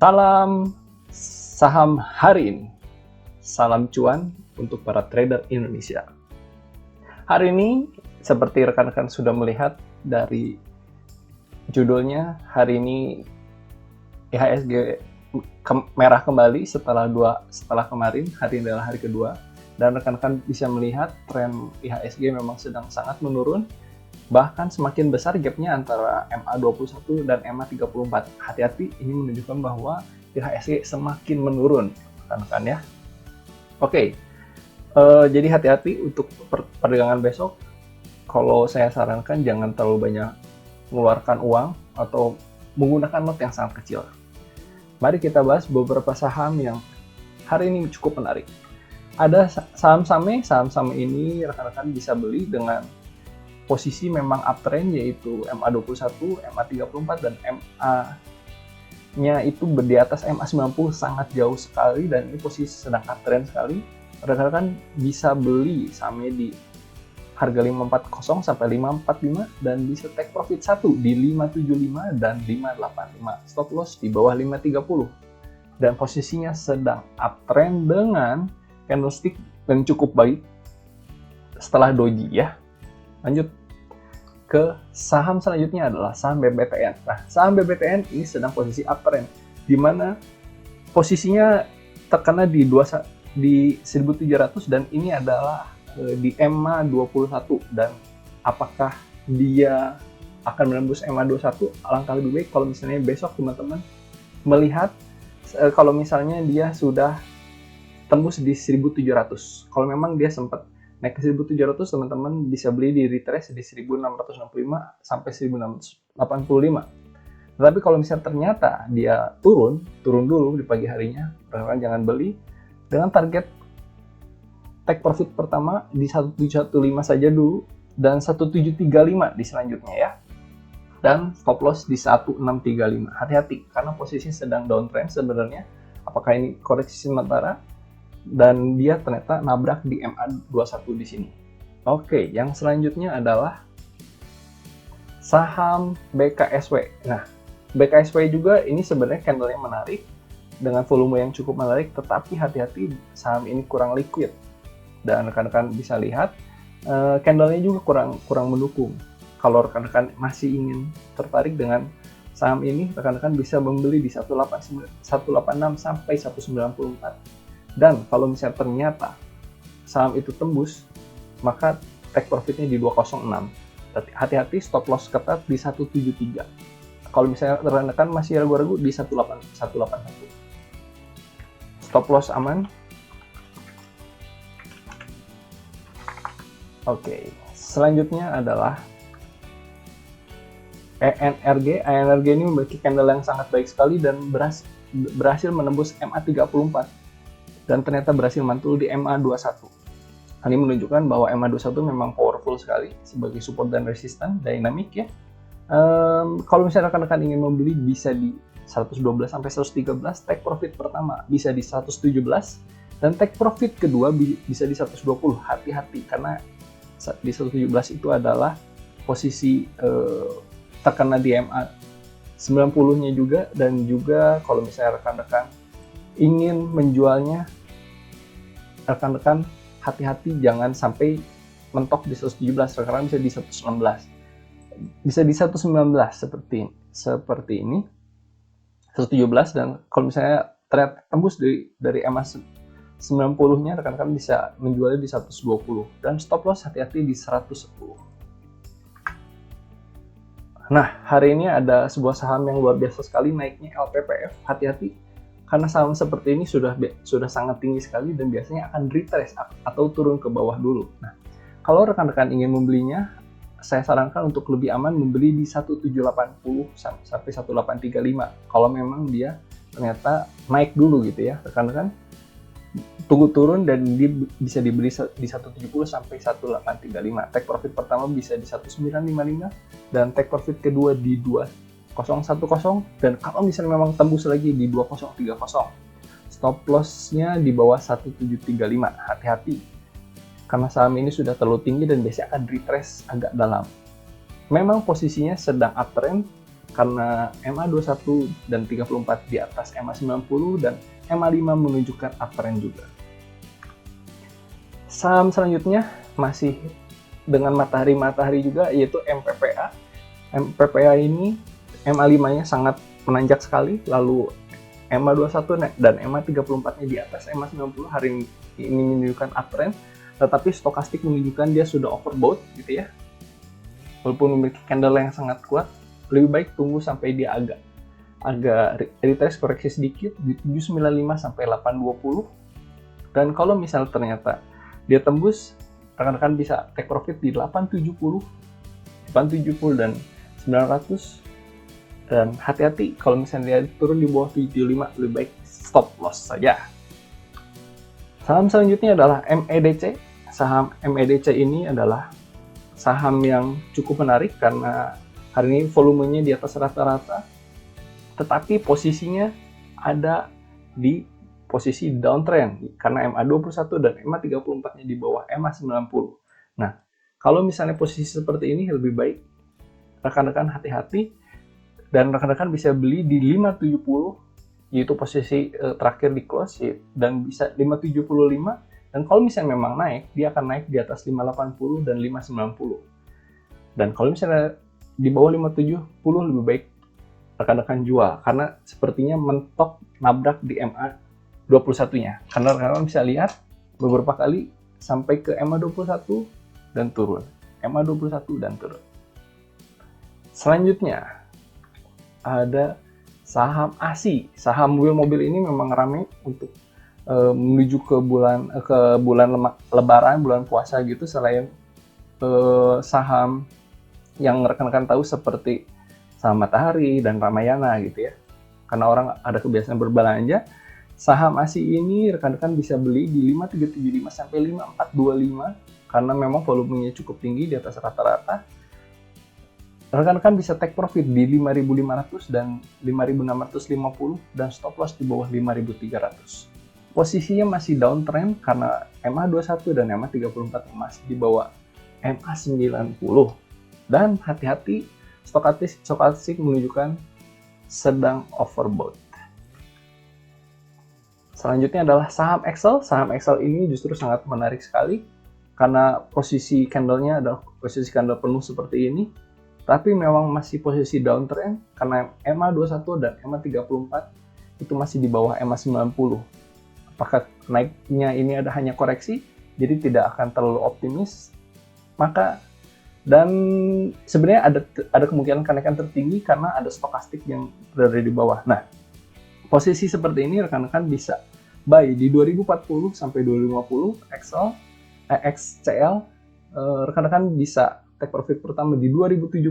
Salam saham hari ini. Salam cuan untuk para trader Indonesia. Hari ini, seperti rekan-rekan sudah melihat dari judulnya, hari ini IHSG merah kembali setelah kemarin. Hari ini adalah hari kedua, dan rekan-rekan bisa melihat tren IHSG memang sedang sangat menurun. Bahkan semakin besar gapnya antara MA21 dan MA34. Hati-hati, ini menunjukkan bahwa IHSG semakin menurun, rekan-rekan ya. Oke, jadi hati-hati untuk perdagangan besok. Kalau saya sarankan jangan terlalu banyak mengeluarkan uang atau menggunakan lot yang sangat kecil. Mari kita bahas beberapa saham yang hari ini cukup menarik. Ada saham-saham ini rekan-rekan bisa beli dengan posisi memang uptrend, yaitu MA21, MA34, dan MA-nya itu di atas MA90 sangat jauh sekali, dan ini posisi sedang uptrend sekali. Rekan-rekan bisa beli sahamnya di harga 540 sampai 545 dan bisa take profit 1 di 575 dan 585. Stop loss di bawah 530. Dan posisinya sedang uptrend dengan candlestick yang cukup baik setelah doji ya. Lanjut ke saham selanjutnya adalah saham BBTN. Nah, saham BBTN ini sedang posisi uptrend, di mana posisinya terkena di 1.700 dan ini adalah di MA21, dan apakah dia akan menembus MA21? Alangkah lebih baik kalau misalnya besok teman-teman melihat kalau misalnya dia sudah tembus di 1.700. Kalau memang dia sempat naik ke 1.700, teman-teman bisa beli di retrace di 1.665 sampai 1.685. Tetapi kalau misalnya ternyata dia turun dulu di pagi harinya, rekan-rekan jangan beli, dengan target take profit pertama di 1.715 saja dulu, dan 1.735 di selanjutnya ya. Dan stop loss di 1.635. Hati-hati, karena posisinya sedang downtrend sebenarnya. Apakah ini koreksi sementara? Dan dia ternyata nabrak di MA21 di sini. Oke, yang selanjutnya adalah saham BKSW. Nah, BKSW juga ini sebenarnya candle-nya menarik dengan volume yang cukup menarik, tetapi hati-hati saham ini kurang liquid. Dan rekan-rekan bisa lihat candle-nya juga kurang mendukung. Kalau rekan-rekan masih ingin tertarik dengan saham ini, rekan-rekan bisa membeli di 186 sampai 194. Dan kalau misalnya ternyata saham itu tembus, maka take profitnya di 206. Hati-hati, stop loss ketat di 173. Kalau misalnya rekan-rekan masih ragu-ragu di 181. Stop loss aman. Oke, selanjutnya adalah ENRG. ENRG ini memiliki candle yang sangat baik sekali dan berhasil menembus MA34. Dan ternyata berhasil mantul di MA21. Hal ini menunjukkan bahwa MA21 memang powerful sekali sebagai support dan resistance, dynamic ya. Kalau misalnya rekan-rekan ingin membeli, bisa di 112 sampai 113, take profit pertama bisa di 117, dan take profit kedua bisa di 120. Hati-hati, karena di 117 itu adalah posisi terkena di MA90-nya juga, dan juga kalau misalnya rekan-rekan ingin menjualnya, rekan-rekan hati-hati jangan sampai mentok di 117, rekan-rekan bisa di 119. Bisa di 119 seperti ini. 117, dan kalau misalnya ternyata tembus dari MA 90-nya, rekan-rekan bisa menjualnya di 120, dan stop loss hati-hati di 110. Nah, hari ini ada sebuah saham yang luar biasa sekali naiknya, LPPF. Hati-hati, karena saham seperti ini sudah sangat tinggi sekali dan biasanya akan retrace atau turun ke bawah dulu. Nah, kalau rekan-rekan ingin membelinya, saya sarankan untuk lebih aman membeli di 1780 sampai 1835. Kalau memang dia ternyata naik dulu gitu ya, rekan-rekan tunggu turun dan dia bisa dibeli di 170 sampai 1835. Take profit pertama bisa di 1955 dan take profit kedua di 2010, dan kalau misalnya memang tembus lagi di 2030. Stop loss-nya di bawah 1735. Hati-hati, karena saham ini sudah terlalu tinggi dan biasanya akan retrace agak dalam. Memang posisinya sedang uptrend, karena MA21 dan 34 di atas MA90 dan MA5 menunjukkan uptrend juga. Saham selanjutnya masih dengan matahari juga, yaitu MPPA. MPPA ini MA5-nya sangat menanjak sekali, lalu MA21 dan MA34-nya di atas MA90 hari ini menunjukkan uptrend, tetapi stokastik menunjukkan dia sudah overbought gitu ya. Walaupun memiliki candle yang sangat kuat, lebih baik tunggu sampai dia agak retrace koreksi sedikit di 795 sampai 820. Dan kalau misal ternyata dia tembus, rekan-rekan bisa take profit di 870 dan 900. Dan hati-hati kalau misalnya dia turun di bawah 75, lebih baik stop loss saja. Saham selanjutnya adalah MEDC. Saham MEDC ini adalah saham yang cukup menarik karena hari ini volumenya di atas rata-rata, tetapi posisinya ada di posisi downtrend karena MA21 dan MA34-nya di bawah MA90. Nah, kalau misalnya posisi seperti ini, lebih baik rekan-rekan hati-hati dan rekan-rekan bisa beli di 570, yaitu posisi terakhir di close, dan bisa 575. Dan kalau misalnya memang naik, dia akan naik di atas 580 dan 590. Dan kalau misalnya di bawah 570, lebih baik rekan-rekan jual karena sepertinya mentok nabrak di MA21-nya. Karena rekan-rekan bisa lihat beberapa kali sampai ke MA21 dan turun. MA21 dan turun. Selanjutnya ada saham ASI. Saham mobil ini memang ramai untuk menuju ke bulan Lebaran, bulan puasa gitu, selain saham yang rekan-rekan tahu seperti saham Matahari dan Ramayana gitu ya. Karena orang ada kebiasaan berbelanja, saham ASI ini rekan-rekan bisa beli di 5375 sampai 5425 karena memang volumenya cukup tinggi di atas rata-rata. Rekan-rekan bisa take profit di 5.500 dan 5.650 dan stop loss di bawah 5.300. Posisinya masih downtrend karena MA21 dan MA34 masih di bawah MA90. Dan hati-hati, stokastik menunjukkan sedang overbought. Selanjutnya adalah saham Excel. Saham Excel ini justru sangat menarik sekali karena posisi candle-nya adalah posisi candle penuh seperti ini. Tapi memang masih posisi downtrend karena MA21 dan MA34 itu masih di bawah MA90. Apakah naiknya ini hanya koreksi, jadi tidak akan terlalu optimis. Dan sebenarnya ada kemungkinan kenaikan tertinggi karena ada stokastik yang berada di bawah. Nah, posisi seperti ini rekan-rekan bisa buy di 2040 sampai 2050 XCL. Rekan-rekan bisa take profit pertama di 2070,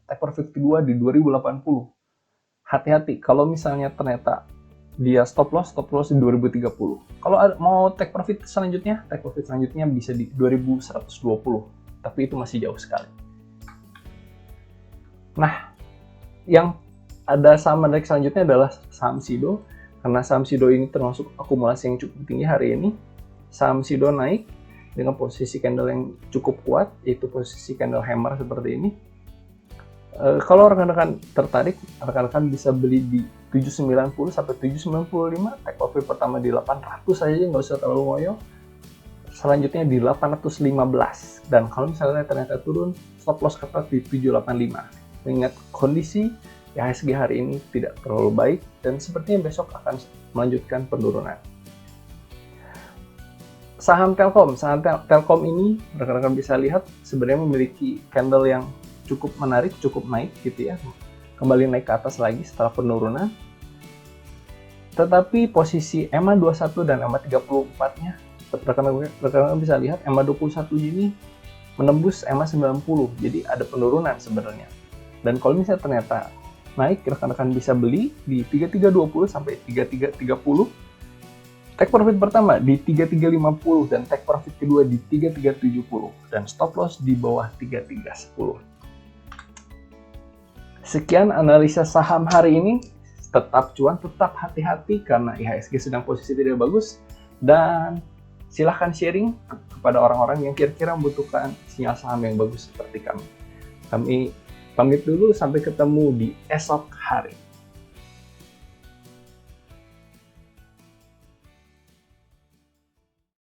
take profit kedua di 2080. Hati-hati kalau misalnya ternyata dia stop loss di 2030. Kalau mau take profit selanjutnya bisa di 2120, tapi itu masih jauh sekali. Nah, yang ada saham menarik selanjutnya adalah saham Sido, karena saham Sido ini termasuk akumulasi yang cukup tinggi hari ini. Saham Sido naik dengan posisi candle yang cukup kuat, yaitu posisi candle hammer seperti ini. Kalau rekan-rekan tertarik, rekan-rekan bisa beli di 790 sampai 795, take profit pertama di 800 saja, nggak usah terlalu ngoyo. Selanjutnya di 815, dan kalau misalnya ternyata turun, stop loss ketat di 785. Mengingat kondisi IHSG hari ini tidak terlalu baik, dan sepertinya besok akan melanjutkan penurunan. Saham Telkom ini rekan-rekan bisa lihat sebenarnya memiliki candle yang cukup menarik, cukup naik gitu ya, kembali naik ke atas lagi setelah penurunan. Tetapi posisi MA21 dan MA34-nya, rekan-rekan bisa lihat MA21 ini menembus MA90, jadi ada penurunan sebenarnya. Dan kalau misalnya ternyata naik, rekan-rekan bisa beli di 3320 sampai 3330. Take profit pertama di 3350 dan take profit kedua di 3370 dan stop loss di bawah 3310. Sekian analisa saham hari ini. Tetap cuan, tetap hati-hati karena IHSG sedang posisi tidak bagus, dan silahkan sharing kepada orang-orang yang kira-kira membutuhkan sinyal saham yang bagus seperti kami. Kami Pamit dulu, sampai ketemu di esok hari.